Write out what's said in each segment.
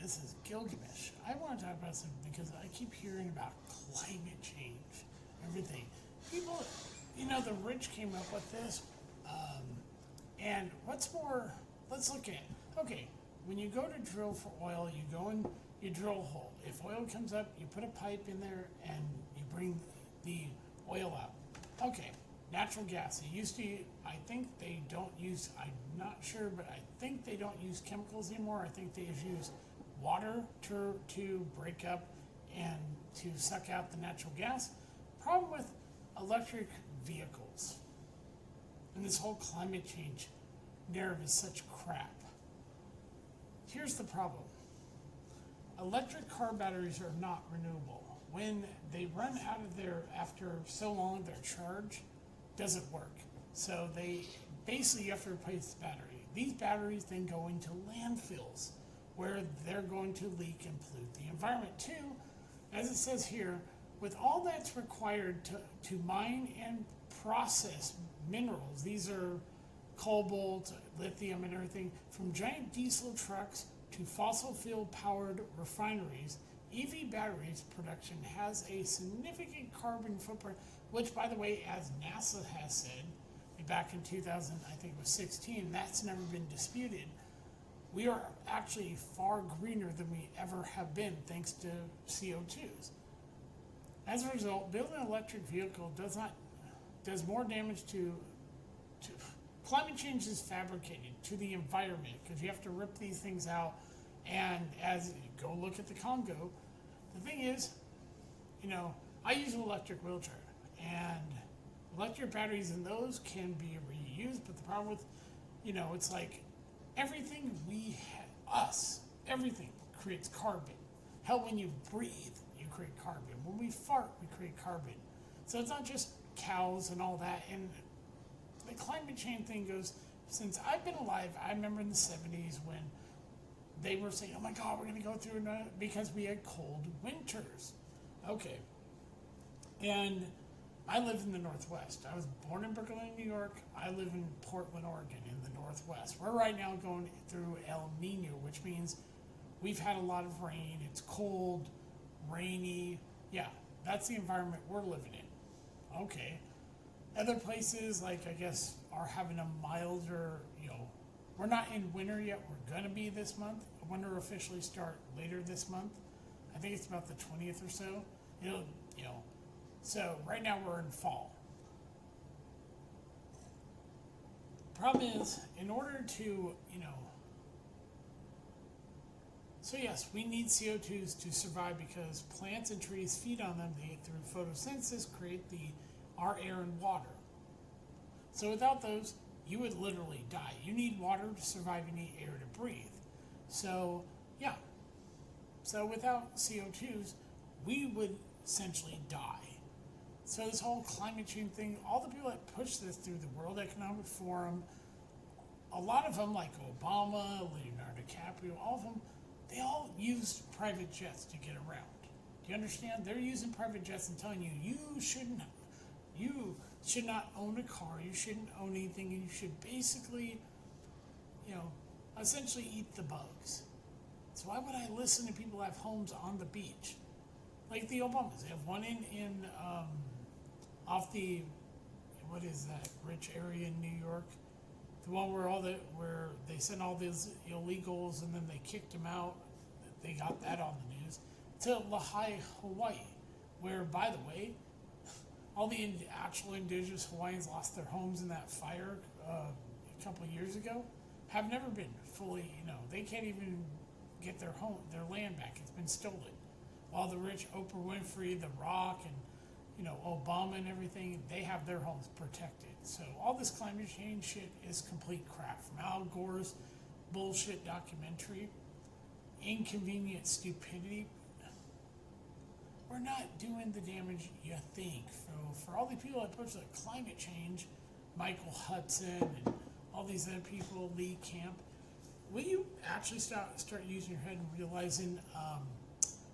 this is Gilgamesh. I want to talk about something because I keep hearing about climate change, everything. People, the rich came up with this. And what's more, let's look at, okay, when you go to drill for oil, you go and you drill a hole. If oil comes up, you put a pipe in there and you bring the oil out. Okay, natural gas. It used to, I think they don't use, I'm not sure, but I think they don't use chemicals anymore. I think they just use water to break up and to suck out the natural gas. Problem with electric vehicles and this whole climate change narrative is such crap. Here's the problem. Electric car batteries are not renewable. When they run out of their, after so long, their charge doesn't work. So they basically, you have to replace the battery. These batteries then go into landfills where they're going to leak and pollute the environment too. As it says here, with all that's required to mine and process minerals, these are cobalt, lithium, and everything, from giant diesel trucks to fossil fuel powered refineries, EV batteries production has a significant carbon footprint, which, by the way, as NASA has said back in 2000, I think it was 16, that's never been disputed. We are actually far greener than we ever have been thanks to CO2s. As a result, building an electric vehicle does more damage to climate change is fabricated to the environment because you have to rip these things out. And as you go look at the Congo, the thing is, I use an electric wheelchair, and electric batteries in those can be reused. But the problem with, it's like everything everything creates carbon. Hell, when you breathe, you create carbon. When we fart, we create carbon. So it's not just cows and all that. And the climate change thing goes, since I've been alive, I remember in the 70s when they were saying, oh my God, we're going to go through because we had cold winters. Okay. And I live in the Northwest. I was born in Brooklyn, New York. I live in Portland, Oregon in the Northwest. We're right now going through El Nino, which means we've had a lot of rain. It's cold, rainy. Yeah, that's the environment we're living in. Okay. Other places, like I guess, are having a milder, we're not in winter yet. We're going to be this month. Winter officially start later this month. I think it's about the 20th or so. So right now we're in fall. Problem is, in order to, so yes, we need CO2s to survive because plants and trees feed on them. They, through photosynthesis, create our air and water. So without those, you would literally die. You need water to survive, you need air to breathe. So, yeah. So without CO2s, we would essentially die. So this whole climate change thing, all the people that push this through the World Economic Forum, a lot of them, like Obama, Leonardo DiCaprio, all of them, they all use private jets to get around. Do you understand? They're using private jets and telling you, you should not own a car, you shouldn't own anything, and you should basically, essentially eat the bugs. So why would I listen to people who have homes on the beach? Like the Obamas, they have one in off the, what is that, rich area in New York? The one where they sent all these illegals and then they kicked them out. They got that on the news. To Lahaina, Hawaii, where, by the way, all the actual indigenous Hawaiians lost their homes in that fire a couple of years ago, have never been fully, they can't even get their land back. It's been stolen. While the rich Oprah Winfrey, The Rock, and Obama and everything, they have their homes protected. So all this climate change shit is complete crap. From Al Gore's bullshit documentary, inconvenient stupidity. We're not doing the damage you think. So for all the people that push like climate change, Michael Hudson and all these other people, Lee Camp, will you actually start using your head and realizing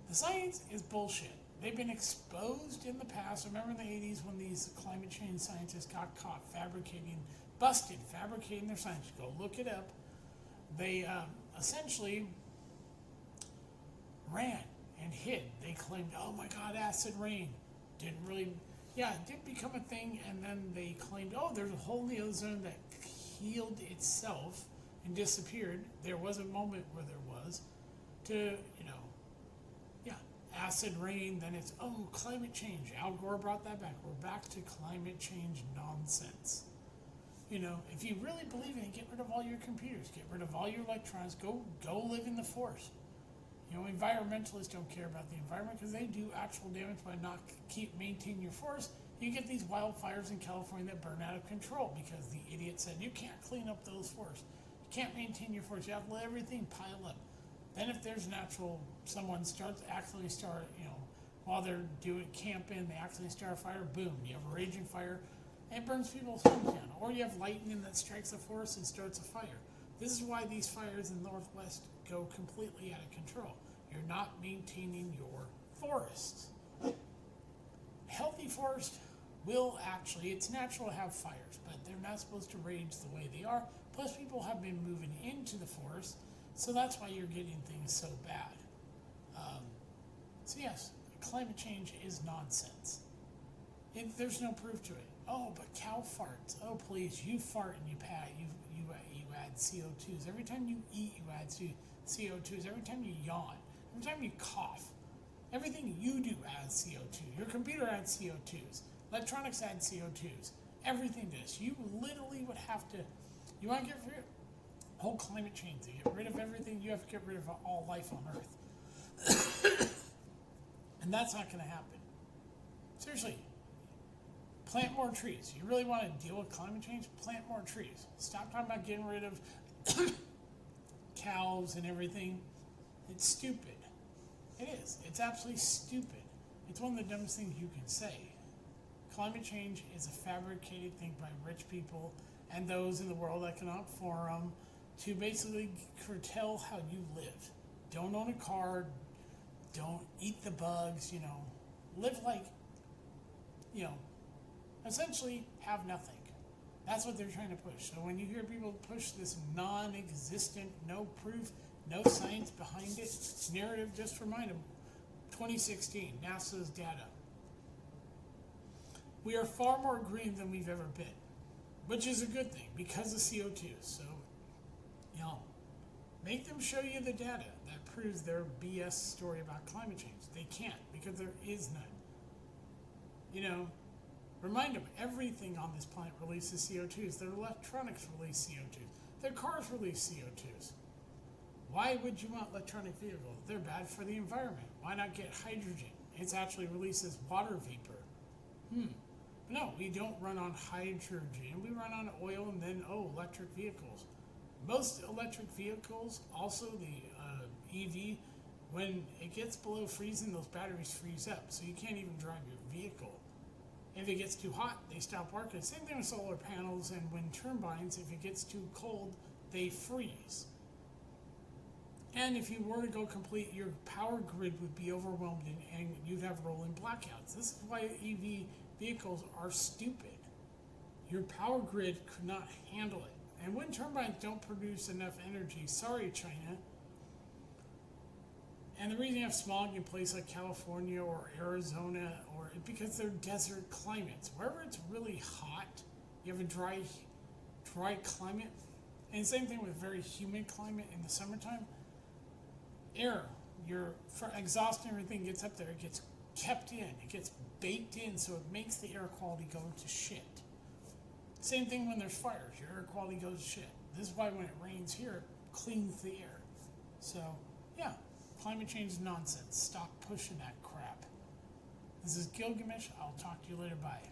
the science is bullshit? They've been exposed in the past. Remember in the 80s when these climate change scientists got caught busted fabricating their science. Go look it up. They essentially, ran and hid. They claimed, oh my God, acid rain. Didn't really, yeah, it did become a thing, and then they claimed, oh, there's a hole in the ozone that healed itself and disappeared. There was a moment where there was, to, yeah, acid rain, then it's, oh, climate change. Al Gore brought that back. We're back to climate change nonsense. If you really believe in it, get rid of all your computers, get rid of all your electronics, go live in the forest. Environmentalists don't care about the environment because they do actual damage by not maintaining your forest. You get these wildfires in California that burn out of control because the idiot said you can't clean up those forests. You can't maintain your forest. You have to let everything pile up. Then if there's someone while they're doing camping, they actually start a fire, boom, you have a raging fire, and it burns people's homes down. Or you have lightning that strikes a forest and starts a fire. This is why these fires in the Northwest go completely out of control. You're not maintaining your forests. Healthy forest will it's natural to have fires, but they're not supposed to rage the way they are. Plus, people have been moving into the forest, so that's why you're getting things so bad. So yes, climate change is nonsense. There's no proof to it. Oh, but cow farts. Oh, please, you fart and you add CO2s. Every time you eat, you add CO2s. Every time you yawn, every time you cough, everything you do adds CO2. Your computer adds CO2s. Electronics add CO2s. Everything does. You literally would have to, you want to get rid of whole climate change, to get rid of everything, you have to get rid of all life on Earth. And that's not going to happen. Seriously. Plant more trees. You really want to deal with climate change? Plant more trees. Stop talking about getting rid of cows and everything. It's stupid. It is. It's absolutely stupid. It's one of the dumbest things you can say. Climate change is a fabricated thing by rich people and those in the World Economic Forum to basically curtail how you live. Don't own a car. Don't eat the bugs. Live like, essentially have nothing. That's what they're trying to push. So when you hear people push this non-existent, no proof, no science behind it narrative, just remind them, 2016, NASA's data. We are far more green than we've ever been, which is a good thing because of CO2. So, make them show you the data that proves their BS story about climate change. They can't because there is none. Remind them, everything on this planet releases CO2s. Their electronics release CO2s. Their cars release CO2s. Why would you want electronic vehicles? They're bad for the environment. Why not get hydrogen? It actually releases water vapor. No, we don't run on hydrogen. We run on oil and then, electric vehicles. Most electric vehicles, also the EV, when it gets below freezing, those batteries freeze up. So you can't even drive your vehicle. If it gets too hot, they stop working. Same thing with solar panels and wind turbines. If it gets too cold, they freeze. And if you were to go complete, your power grid would be overwhelmed and you'd have rolling blackouts. This is why EV vehicles are stupid. Your power grid could not handle it. And wind turbines don't produce enough energy. Sorry, China. And the reason you have smog in places like California or Arizona, or because they're desert climates. Wherever it's really hot, you have a dry climate. And same thing with very humid climate in the summertime. Air, your exhaust and everything gets up there, it gets kept in, it gets baked in, so it makes the air quality go to shit. Same thing when there's fires, your air quality goes to shit. This is why when it rains here, it cleans the air. So, yeah, climate change is nonsense. Stop pushing that crap. This is Gilgamesh. I'll talk to you later. Bye.